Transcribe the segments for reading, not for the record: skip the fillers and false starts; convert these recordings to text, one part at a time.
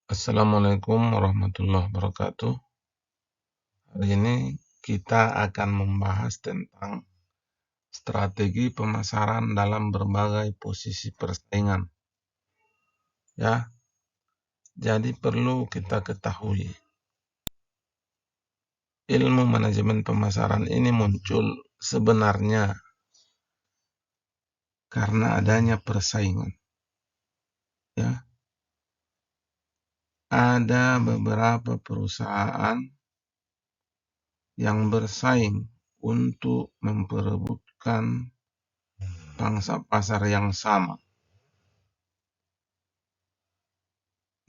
Assalamualaikum warahmatullahi wabarakatuh. Hari ini kita akan membahas tentang strategi pemasaran dalam berbagai posisi persaingan. Ya, jadi perlu kita ketahui, ilmu manajemen pemasaran ini muncul sebenarnya karena adanya persaingan. Ya, ada beberapa perusahaan yang bersaing untuk memperebutkan pangsa pasar yang sama.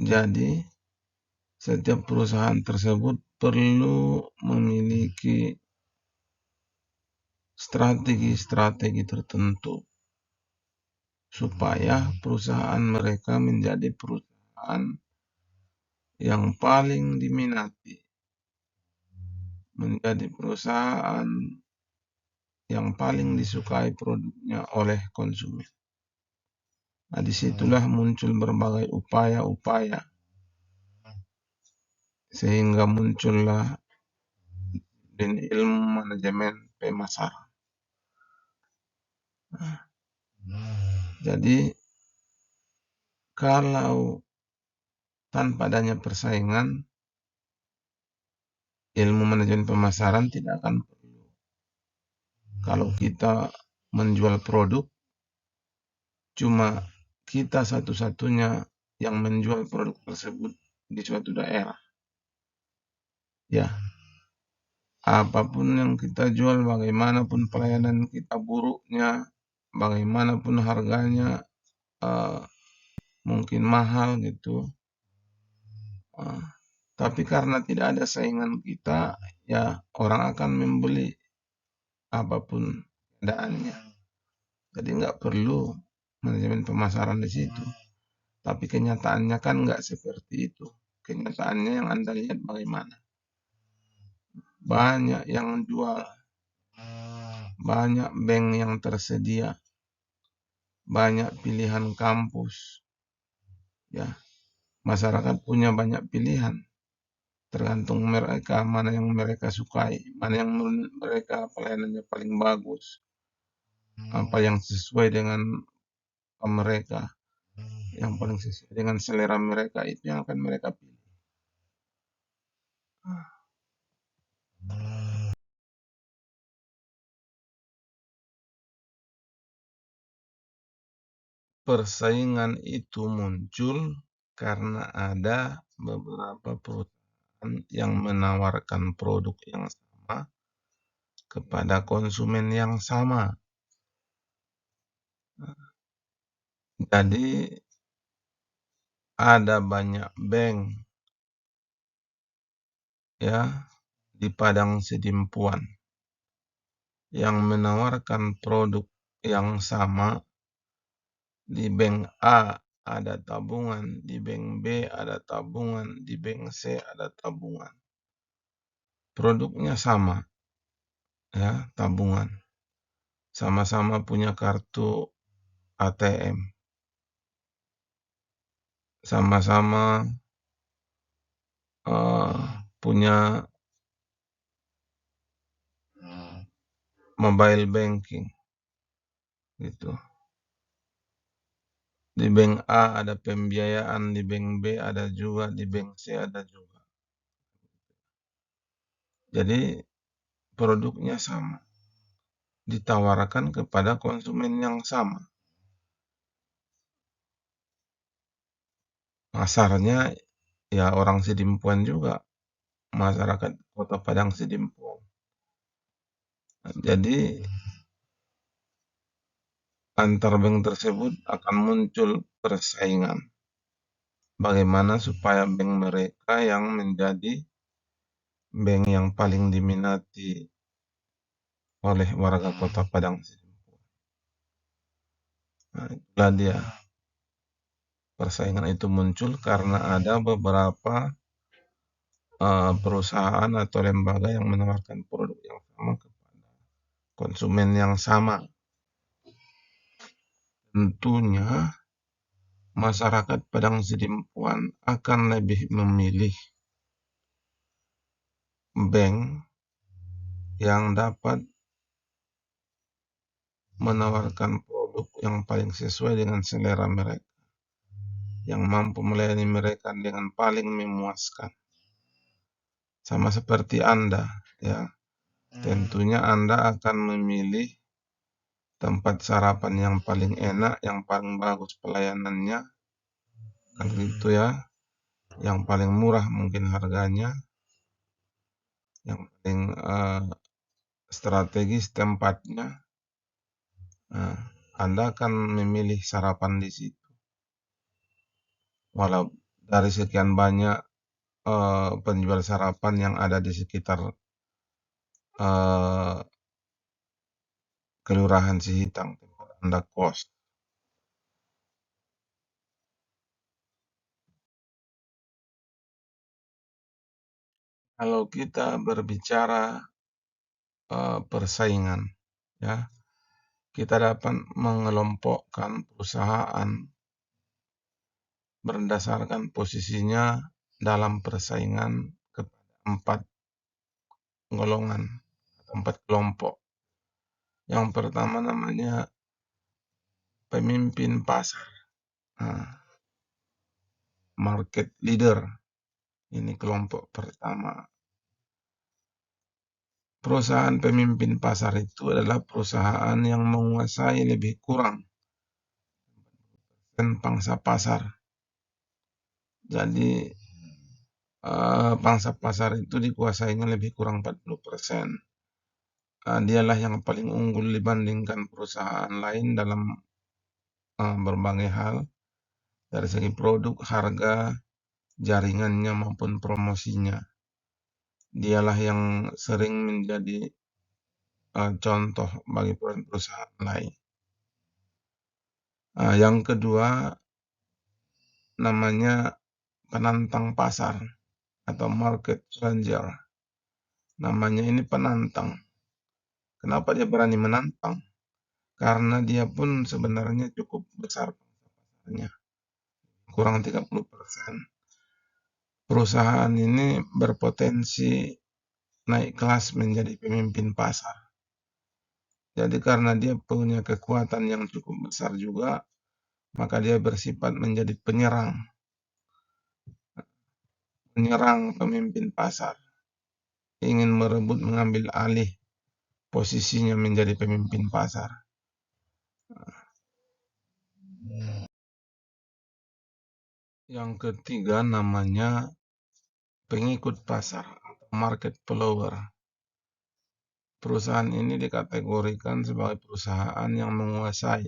Jadi, setiap perusahaan tersebut perlu memiliki strategi-strategi tertentu supaya perusahaan mereka menjadi perusahaan yang paling diminati, menjadi perusahaan yang paling disukai produknya oleh konsumen. Nah, disitulah muncul berbagai upaya-upaya sehingga muncullah ilmu manajemen pemasaran. Jadi kalau tanpa adanya persaingan, ilmu manajemen pemasaran tidak akan perlu. Kalau kita menjual produk, cuma kita satu-satunya yang menjual produk tersebut di suatu daerah. Ya, apapun yang kita jual, bagaimanapun pelayanan kita buruknya, bagaimanapun harganya mungkin mahal gitu. Tapi karena tidak ada saingan kita, ya orang akan membeli apapun keadaannya. Jadi nggak perlu manajemen pemasaran di situ. Tapi kenyataannya kan nggak seperti itu. Kenyataannya yang Anda lihat bagaimana. Banyak yang jual, banyak bank yang tersedia, banyak pilihan kampus. Ya, masyarakat punya banyak pilihan. Tergantung mereka mana yang mereka sukai, mana yang mereka pelayanannya paling bagus, apa yang sesuai dengan mereka, yang paling sesuai dengan selera mereka, itu yang akan mereka pilih. Persaingan itu muncul karena ada beberapa perusahaan yang menawarkan produk yang sama kepada konsumen yang sama. Jadi ada banyak bank ya di Padang Sidimpuan yang menawarkan produk yang sama. Di bank A ada tabungan, di bank B ada tabungan, di bank C ada tabungan. Produknya sama, ya, tabungan. Sama-sama punya kartu ATM. Sama-sama punya mobile banking, gitu. Di bank A ada pembiayaan, di bank B ada juga, di bank C ada juga. Jadi produknya sama, ditawarkan kepada konsumen yang sama. Pasarnya ya orang Sidimpuan juga, masyarakat Kota Padang Sidimpuan. Jadi antar bank tersebut akan muncul persaingan. Bagaimana supaya bank mereka yang menjadi bank yang paling diminati oleh warga Kota Padang Sidimpuan. Nah, itulah dia. Persaingan itu muncul karena ada beberapa perusahaan atau lembaga yang menawarkan produk yang sama kepada konsumen yang sama. Tentunya masyarakat Padang Sidimpuan akan lebih memilih bank yang dapat menawarkan produk yang paling sesuai dengan selera mereka, yang mampu melayani mereka dengan paling memuaskan. Sama seperti Anda, ya. Tentunya Anda akan memilih tempat sarapan yang paling enak, yang paling bagus pelayanannya, kan gitu ya. Yang paling murah mungkin harganya, yang paling strategis tempatnya. Nah, Anda akan memilih sarapan di situ. Walau dari sekian banyak penjual sarapan yang ada di sekitar Kelurahan Sihitang tempat Anda kos. Kalau kita berbicara persaingan, ya, kita dapat mengelompokkan perusahaan berdasarkan posisinya dalam persaingan kepada 4 golongan, 4 kelompok. Yang pertama namanya pemimpin pasar, market leader. Ini kelompok pertama. Perusahaan pemimpin pasar itu adalah perusahaan yang menguasai lebih kurang dan pangsa pasar. Jadi pangsa pasar itu dikuasainya lebih kurang 40%. Dialah yang paling unggul dibandingkan perusahaan lain dalam berbagai hal, dari segi produk, harga, jaringannya maupun promosinya. Dialah yang sering menjadi contoh bagi perusahaan lain. Yang kedua namanya penantang pasar atau market challenger. Namanya ini penantang. Kenapa dia berani menantang? Karena dia pun sebenarnya cukup besar pasarnya, kurang 30%. Perusahaan ini berpotensi naik kelas menjadi pemimpin pasar. Jadi karena dia punya kekuatan yang cukup besar juga, maka dia bersifat menjadi penyerang pemimpin pasar, ingin merebut mengambil alih posisinya menjadi pemimpin pasar. Yang ketiga namanya pengikut pasar atau market follower. Perusahaan ini dikategorikan sebagai perusahaan yang menguasai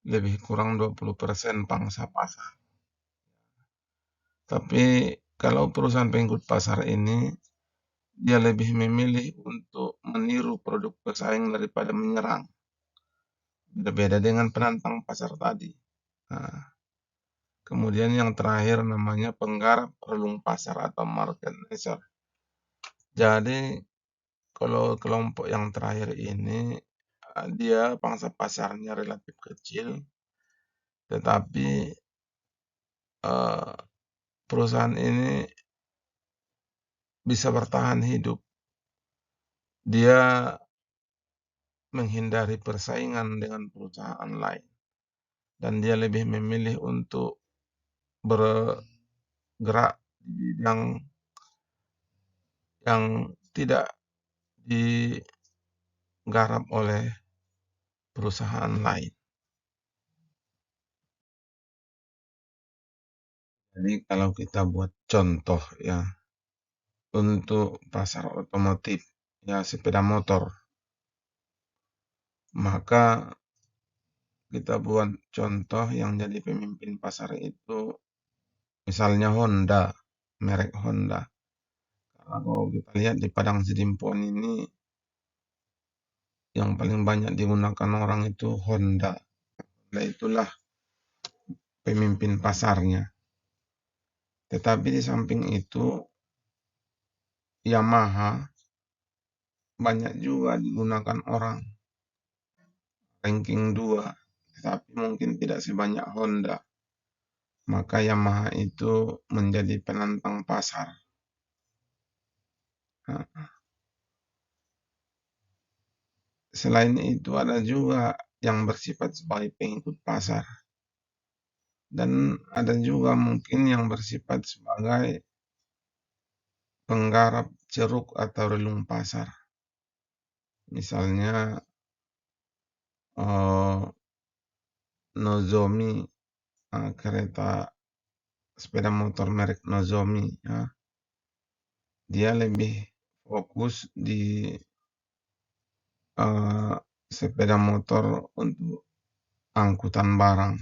lebih kurang 20% pangsa pasar. Tapi kalau perusahaan pengikut pasar ini, dia lebih memilih untuk meniru produk pesaing daripada menyerang. Berbeda dengan penantang pasar tadi. Kemudian yang terakhir namanya penggarap relung pasar atau marketplacer. Jadi kalau kelompok yang terakhir ini, dia pangsa pasarnya relatif kecil, tetapi perusahaan ini bisa bertahan hidup. Dia menghindari persaingan dengan perusahaan lain, dan dia lebih memilih untuk bergerak di bidang yang tidak digarap oleh perusahaan lain. Jadi kalau kita buat contoh ya, untuk pasar otomotif, ya sepeda motor, maka kita buat contoh yang jadi pemimpin pasar itu misalnya Honda, merek Honda. Kalau kita lihat di Padang Sidimpuan ini, yang paling banyak digunakan orang itu Honda. Nah, itulah pemimpin pasarnya. Tetapi di samping itu, Yamaha banyak juga digunakan orang, ranking 2, tetapi mungkin tidak sebanyak Honda. maka Yamaha itu menjadi penantang pasar. Nah, selain itu ada juga yang bersifat sebagai pengikut pasar. Dan ada juga mungkin yang bersifat sebagai penggarap ceruk atau relung pasar. Misalnya Nozomi, kereta sepeda motor merek Nozomi, ya. Dia lebih fokus di sepeda motor untuk angkutan barang.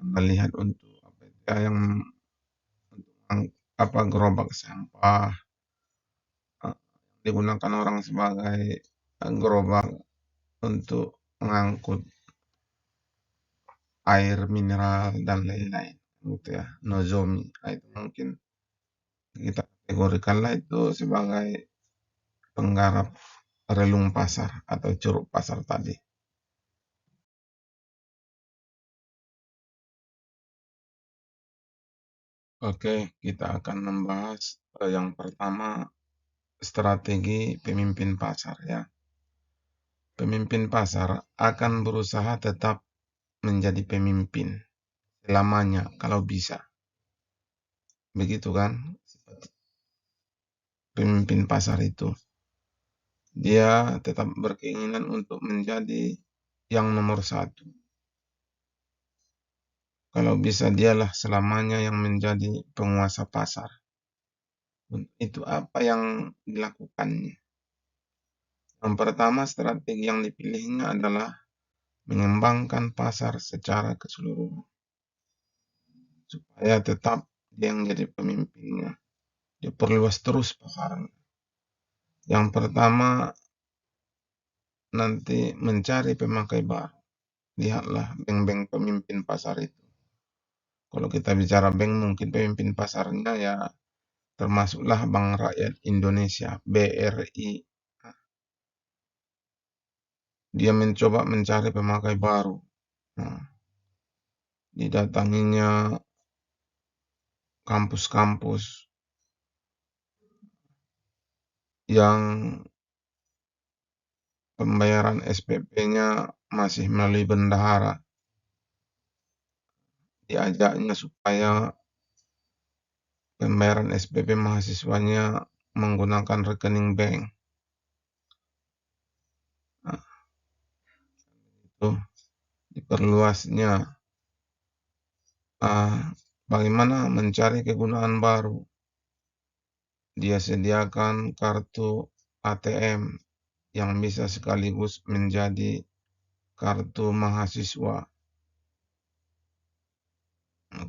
Melihat untuk apa ya, yang gerobak sampah, digunakan orang sebagai gerobak untuk mengangkut air mineral dan lain-lain, gitu ya. Nozomi, itu mungkin kita kategorikanlah itu sebagai penggarap relung pasar atau curug pasar tadi. Oke, kita akan membahas yang pertama, strategi pemimpin pasar, ya. Pemimpin pasar akan berusaha tetap menjadi pemimpin selamanya kalau bisa. Begitu kan? Pemimpin pasar itu. Dia tetap berkeinginan untuk menjadi yang nomor satu. Kalau bisa dialah selamanya yang menjadi penguasa pasar. Itu apa yang dilakukannya? Yang pertama, strategi yang dipilihnya adalah mengembangkan pasar secara keseluruhan. Supaya tetap dia yang jadi pemimpinnya. Dia perluas terus pasarnya. Yang pertama, nanti mencari pemakai baru. Lihatlah bank-bank pemimpin pasar itu. Kalau kita bicara bank, mungkin pemimpin pasarnya ya termasuklah Bank Rakyat Indonesia, BRI. Dia mencoba mencari pemakai baru. Nah, didatanginya kampus-kampus yang pembayaran SPP-nya masih melalui bendahara. Diajaknya supaya pembayaran SPP mahasiswanya menggunakan rekening bank. Nah, itu diperluasnya. Bagaimana mencari kegunaan baru? Dia sediakan kartu ATM yang bisa sekaligus menjadi kartu mahasiswa.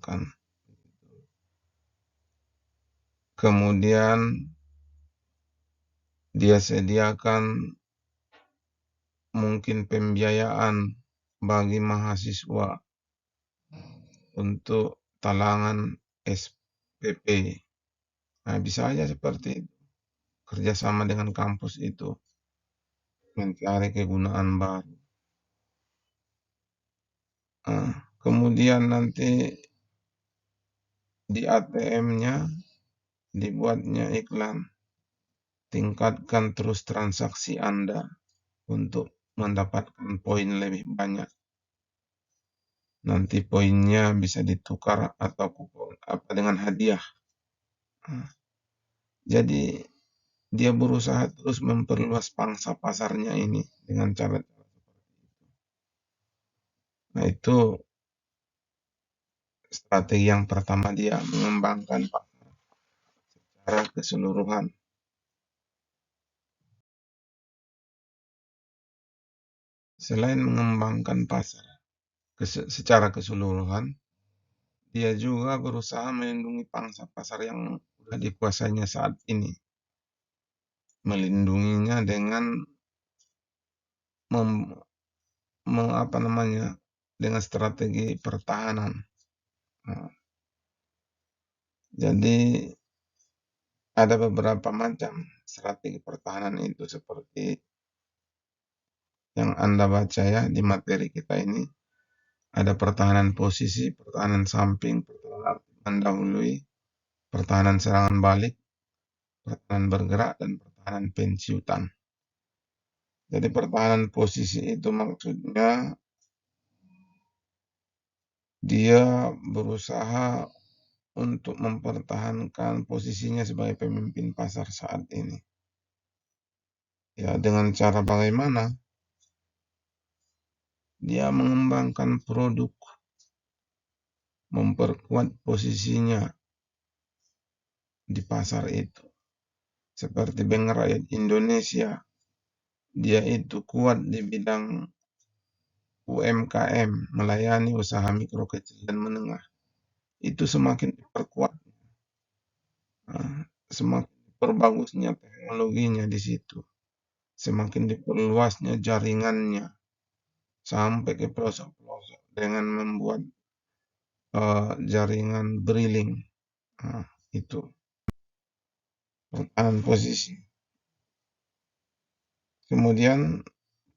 Kan. Kemudian dia sediakan mungkin pembiayaan bagi mahasiswa untuk talangan SPP. Nah, bisa aja seperti itu. Kerjasama dengan kampus itu mencari kegunaan baru. Kemudian nanti di ATM-nya dibuatnya iklan. Tingkatkan terus transaksi Anda untuk mendapatkan poin lebih banyak. Nanti poinnya bisa ditukar atau kupon dengan hadiah. Jadi dia berusaha terus memperluas pangsa pasarnya ini dengan cara-cara seperti itu. Nah, itu strategi yang pertama, dia mengembangkan pasar secara keseluruhan. Selain mengembangkan pasar secara keseluruhan, dia juga berusaha melindungi pangsa pasar yang sudah dikuasainya saat ini. Melindunginya dengan dengan strategi pertahanan. Nah, jadi ada beberapa macam strategi pertahanan itu seperti yang Anda baca ya di materi kita ini. Ada pertahanan posisi, pertahanan samping, pertahanan mendahului, pertahanan serangan balik, pertahanan bergerak, dan pertahanan pensiutan. Jadi pertahanan posisi itu maksudnya dia berusaha untuk mempertahankan posisinya sebagai pemimpin pasar saat ini. Ya, dengan cara bagaimana? Dia mengembangkan produk, memperkuat posisinya di pasar itu. Seperti Bank Rakyat Indonesia, dia itu kuat di bidang UMKM, melayani usaha mikro, kecil, dan menengah. Itu semakin diperkuat, semakin diperbagusnya teknologinya di situ, semakin diperluasnya jaringannya sampai ke pelosok-pelosok dengan membuat jaringan briling. Itu pertahanan posisi. Kemudian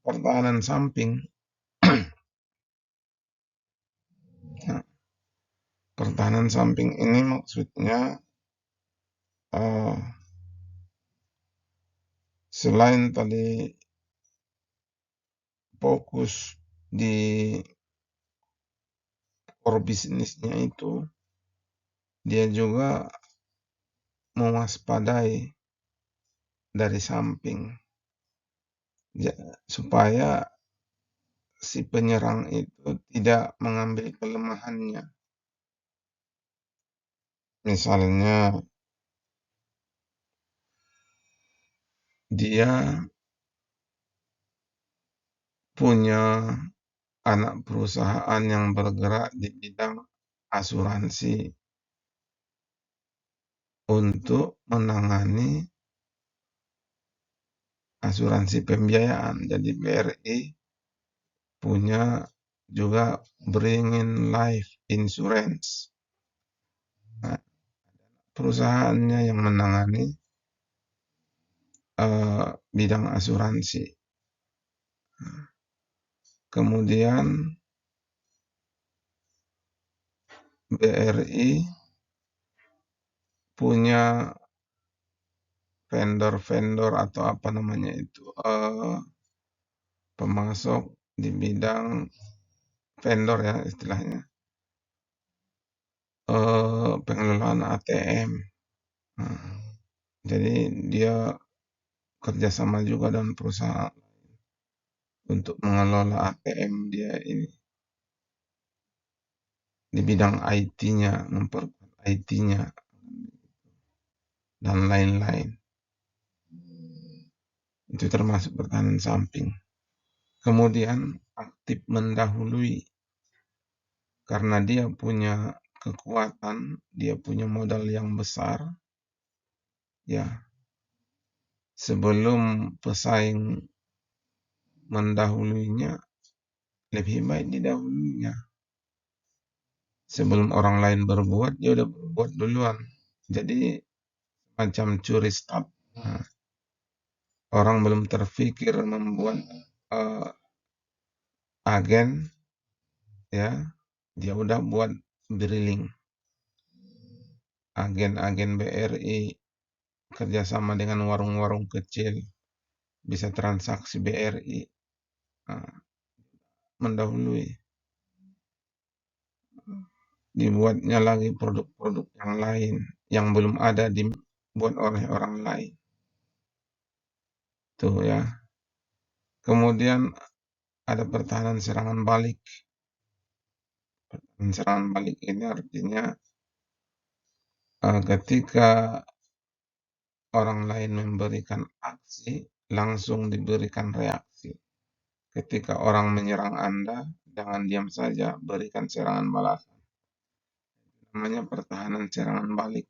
pertahanan samping. Nah, pertahanan samping ini maksudnya selain tadi fokus di core bisnisnya itu, dia juga mewaspadai dari samping supaya si penyerang itu tidak mengambil kelemahannya. Misalnya dia punya anak perusahaan yang bergerak di bidang asuransi untuk menangani asuransi pembiayaan. Jadi BRI punya juga Beringin Life Insurance. Nah, perusahaannya yang menangani bidang asuransi. Kemudian BRI punya vendor-vendor atau apa namanya itu, pemasok di bidang vendor ya istilahnya, pengelolaan ATM. Jadi dia kerjasama juga dengan perusahaan untuk mengelola ATM dia ini di bidang IT-nya, memperkuat IT-nya dan lain-lain. Itu termasuk pertahanan samping. Kemudian aktif mendahului, karena dia punya kekuatan, dia punya modal yang besar, ya. Sebelum pesaing mendahulunya, lebih baik didahulunya. Sebelum orang lain berbuat, dia udah berbuat duluan. Jadi macam curi start. Orang belum terpikir membuat agen, ya, dia udah buat briling. Agen-agen BRI kerjasama dengan warung-warung kecil, bisa transaksi BRI, mendahului. Dibuatnya lagi produk-produk yang lain yang belum ada dibuat oleh orang lain. Tuh ya. Kemudian ada pertahanan serangan balik. Pertahanan serangan balik ini artinya ketika orang lain memberikan aksi, langsung diberikan reaksi. Ketika orang menyerang Anda, jangan diam saja, berikan serangan balasan. Namanya pertahanan serangan balik.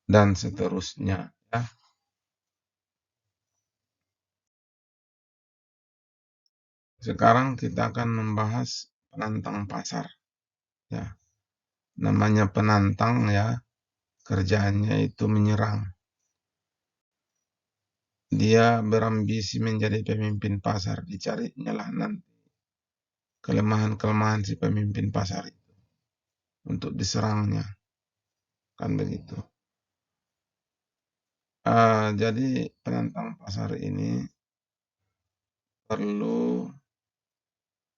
Dan seterusnya. Ya. Sekarang kita akan membahas penantang pasar. Ya. Namanya penantang ya, kerjaannya itu menyerang. Dia berambisi menjadi pemimpin pasar, dicarinya lah nanti kelemahan-kelemahan si pemimpin pasar itu untuk diserangnya, kan begitu. Jadi penantang pasar ini perlu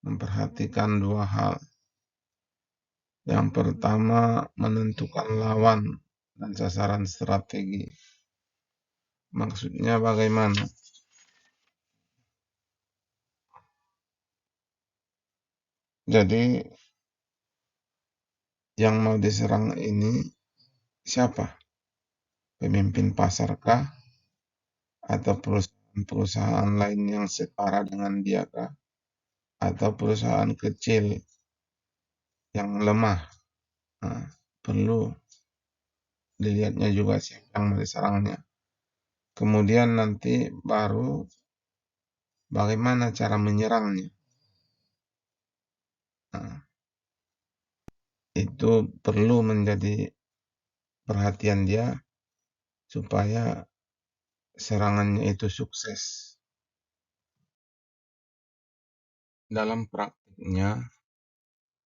memperhatikan dua hal. Yang pertama, menentukan lawan dan sasaran strategi. Maksudnya bagaimana? Jadi yang mau diserang ini siapa? Pemimpin pasarkah? Atau perusahaan-perusahaan lain yang setara dengan dia kah? Atau perusahaan kecil yang lemah? Nah, perlu dilihatnya juga siapa yang mau diserangnya. Kemudian nanti baru bagaimana cara menyerangnya. Nah, itu perlu menjadi perhatian dia supaya serangannya itu sukses. Dalam praktiknya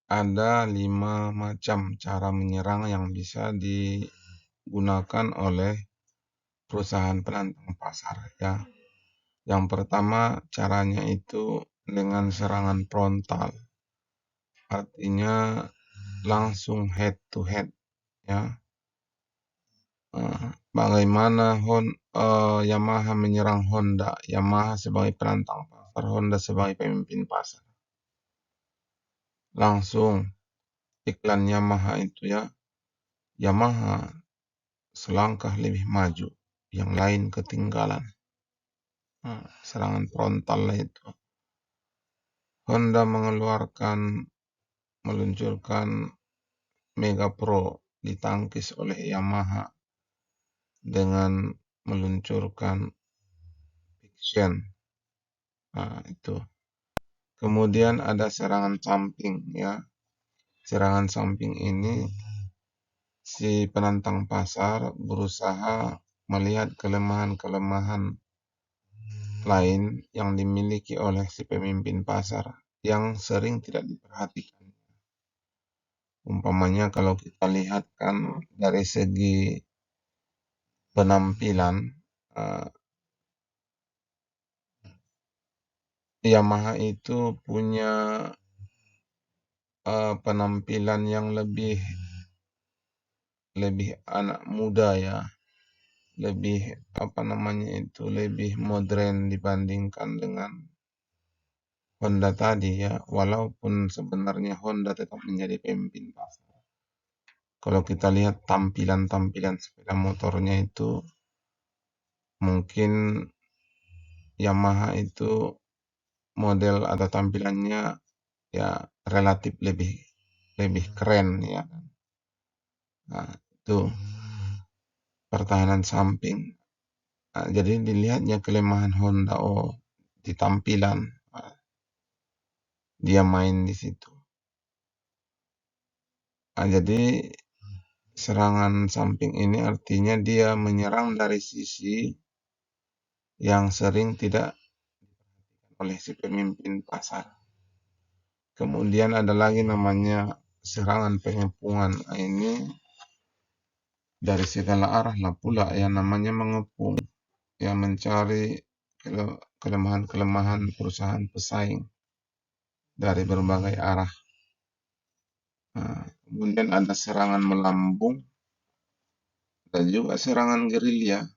ada 5 macam cara menyerang yang bisa digunakan oleh perusahaan penantang pasar ya. Yang pertama caranya itu dengan serangan frontal. Artinya langsung head to head ya. Bagaimana Yamaha menyerang Honda, Yamaha sebagai penantang pasar, Honda sebagai pemimpin pasar. Langsung iklan Yamaha itu ya, Yamaha selangkah lebih maju, yang lain ketinggalan. Serangan frontal itu. Honda meluncurkan Mega Pro ditangkis oleh Yamaha dengan meluncurkan Fiction. Itu. Kemudian ada serangan samping ya. Serangan samping ini si penantang pasar berusaha melihat kelemahan-kelemahan lain yang dimiliki oleh si pemimpin pasar yang sering tidak diperhatikan. Umpamanya kalau kita lihat kan dari segi penampilan, Yamaha itu punya penampilan yang lebih anak muda ya, lebih lebih modern dibandingkan dengan Honda tadi ya, walaupun sebenarnya Honda tetap menjadi pemimpin pasar. Kalau kita lihat tampilan sepeda motornya itu, mungkin Yamaha itu model atau tampilannya ya relatif lebih keren ya. Nah, itu pertahanan samping. Jadi dilihatnya kelemahan Honda di tampilan. Dia main di situ. Jadi serangan samping ini artinya dia menyerang dari sisi yang sering tidak oleh si pemimpin pasar. Kemudian ada lagi namanya serangan pengepungan. Ini dari segala arah lah pula yang namanya mengepung, yang mencari kelemahan-kelemahan perusahaan pesaing dari berbagai arah. Kemudian ada serangan melambung, dan juga serangan gerilya.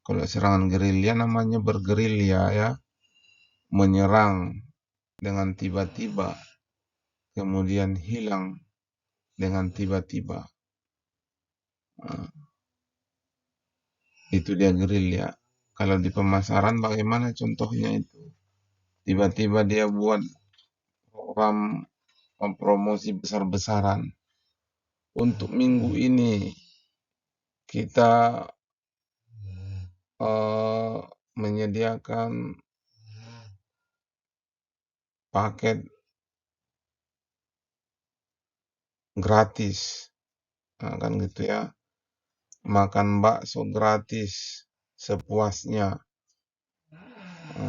Kalau serangan gerilya namanya bergerilya ya, menyerang dengan tiba-tiba, kemudian hilang dengan tiba-tiba. Itu dia gerilya. Kalau di pemasaran bagaimana contohnya itu? Tiba-tiba dia buat program promosi besar-besaran. Untuk minggu ini kita menyediakan paket gratis, kan gitu ya. Makan bakso gratis sepuasnya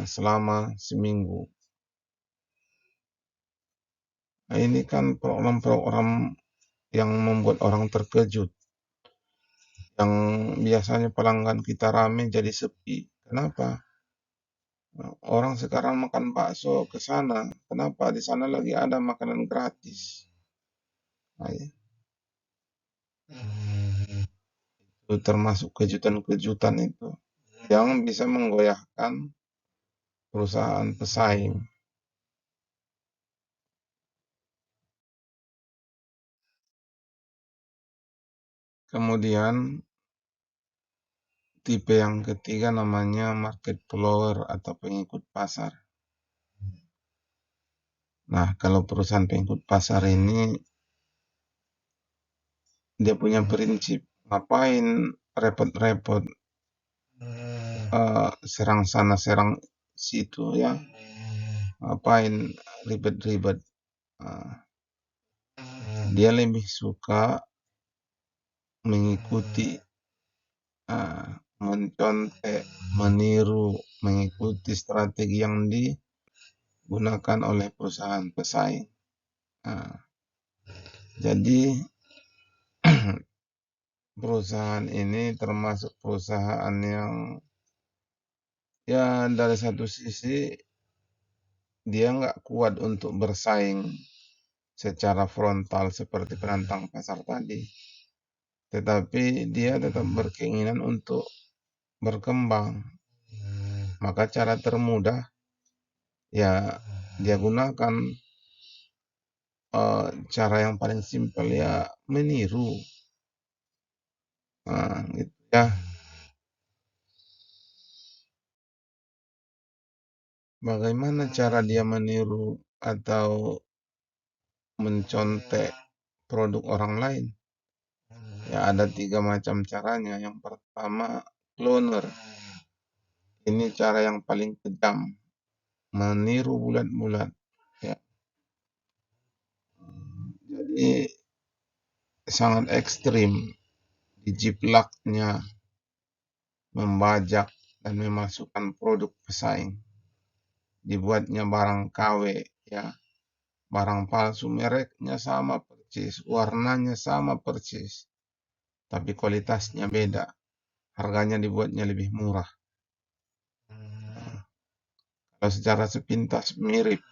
selama seminggu. Nah, ini kan program-program yang membuat orang terkejut. Yang biasanya pelanggan kita rame jadi sepi. Kenapa? Nah, orang sekarang makan bakso ke sana. Kenapa? Di sana lagi ada makanan gratis. Nah, itu termasuk kejutan-kejutan itu yang bisa menggoyahkan perusahaan pesaing. Kemudian tipe yang ketiga namanya market follower atau pengikut pasar. Nah, kalau perusahaan pengikut pasar ini dia punya prinsip, ngapain repot-repot serang sana serang situ ya, ngapain ribet-ribet. Dia lebih suka mengikuti, mencontek, meniru, mengikuti strategi yang digunakan oleh perusahaan pesaing. Nah, jadi perusahaan ini termasuk perusahaan yang ya dari satu sisi dia nggak kuat untuk bersaing secara frontal seperti penantang pasar tadi, tetapi dia tetap berkeinginan untuk berkembang. Maka cara termudah ya dia gunakan cara yang paling simpel ya meniru. Nah, gitu ya. Bagaimana cara dia meniru atau mencontek produk orang lain? Ya ada 3 macam caranya. Yang pertama, cloner. Ini cara yang paling kejam, meniru bulat-bulat. Ya. Jadi sangat ekstrim, dijiplaknya, membajak dan memasukkan produk pesaing. Dibuatnya barang KW, ya, barang palsu, mereknya sama persis, warnanya sama persis, tapi kualitasnya beda, harganya dibuatnya lebih murah. Kalau secara sepintas mirip,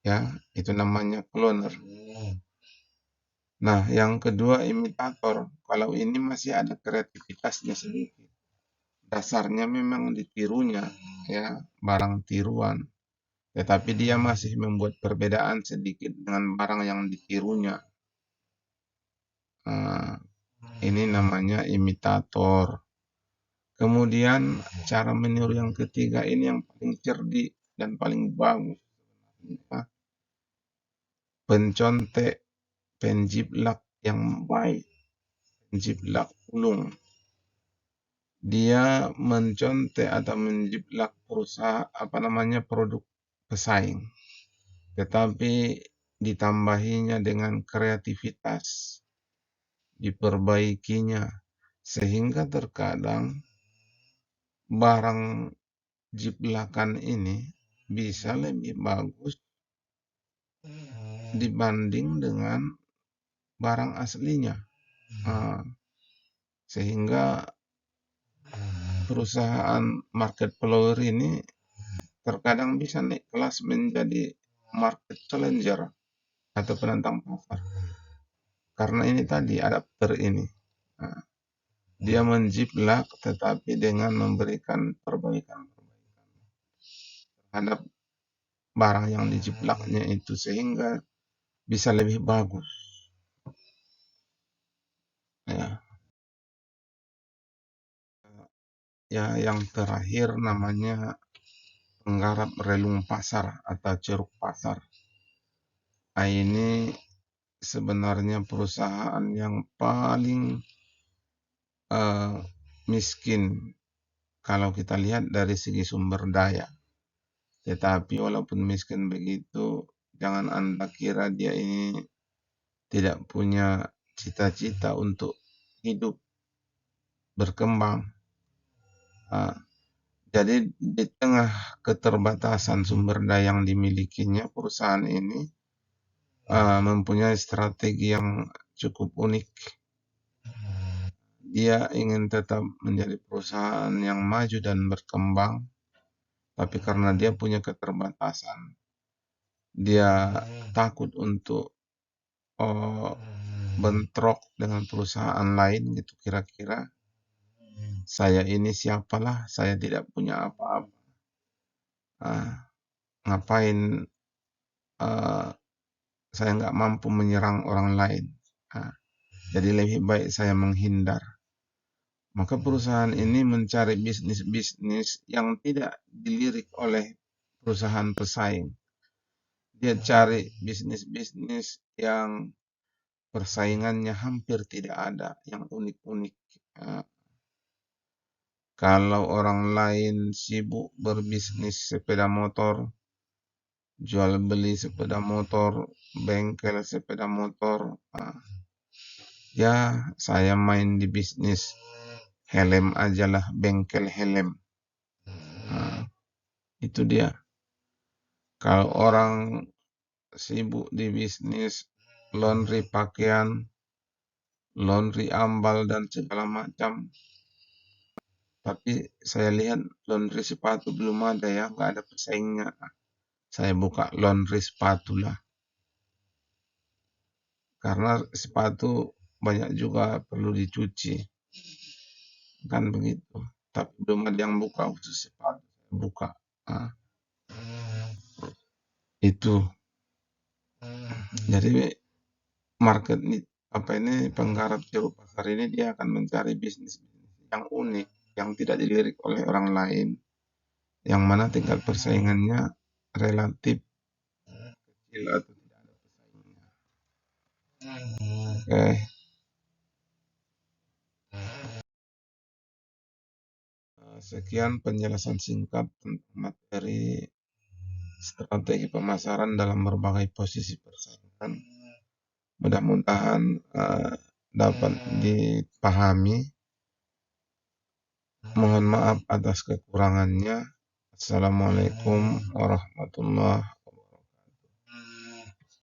ya, itu namanya cloner. Nah, yang kedua imitator. Kalau ini masih ada kreativitasnya sedikit. Dasarnya memang ditirunya, ya, barang tiruan. Tetapi dia masih membuat perbedaan sedikit dengan barang yang ditirunya. Nah, ini namanya imitator. Kemudian cara meniru yang ketiga ini yang paling cerdik dan paling bagus. Pencontek, penjiplak yang baik, penjiplak ulung. Dia mencontek atau menjiplak produk pesaing, tetapi ditambahinya dengan kreativitas, diperbaikinya, sehingga terkadang barang jiplakan ini bisa lebih bagus dibanding dengan barang aslinya. Sehingga perusahaan market follower ini terkadang bisa naik kelas menjadi market challenger atau penantang pasar. Karena ini tadi adapter ini. Dia menjiplak tetapi dengan memberikan perbaikan terhadap barang yang dijiplaknya itu sehingga bisa lebih bagus. Ya, ya yang terakhir namanya penggarap relung pasar atau ceruk pasar. Nah, ini sebenarnya perusahaan yang paling miskin kalau kita lihat dari segi sumber daya. Tetapi walaupun miskin begitu, jangan Anda kira dia ini tidak punya cita-cita untuk hidup, berkembang. Jadi di tengah keterbatasan sumber daya yang dimilikinya, perusahaan ini mempunyai strategi yang cukup unik. Dia ingin tetap menjadi perusahaan yang maju dan berkembang, tapi karena dia punya keterbatasan, dia takut untuk bentrok dengan perusahaan lain gitu kira-kira. Saya ini siapalah, saya tidak punya apa-apa. Ngapain saya nggak mampu menyerang orang lain. Jadi lebih baik saya menghindar. Maka perusahaan ini mencari bisnis-bisnis yang tidak dilirik oleh perusahaan pesaing. Dia cari bisnis-bisnis yang persaingannya hampir tidak ada, yang unik-unik. Kalau orang lain sibuk berbisnis sepeda motor, jual beli sepeda motor, bengkel sepeda motor, ya saya main di bisnis helm aja lah, bengkel helm. Itu dia. Kalau orang sibuk di bisnis laundry pakaian, laundry ambal dan segala macam, tapi saya lihat laundry sepatu belum ada ya, nggak ada pesaingnya. Saya buka laundry sepatu lah. Karena sepatu banyak juga perlu dicuci. Kan begitu. Tapi belum ada yang buka khusus sepatu. Buka. Itu. Jadi market ini penggarap jeruk pasar ini dia akan mencari bisnis yang unik, yang tidak dilirik oleh orang lain, yang mana tingkat persaingannya relatif kecil atau tidak ada pesaingnya. Oke. Sekian penjelasan singkat tentang materi strategi pemasaran dalam berbagai posisi persaingan. Mudah-mudahan dapat dipahami. Mohon maaf atas kekurangannya. Assalamualaikum warahmatullahi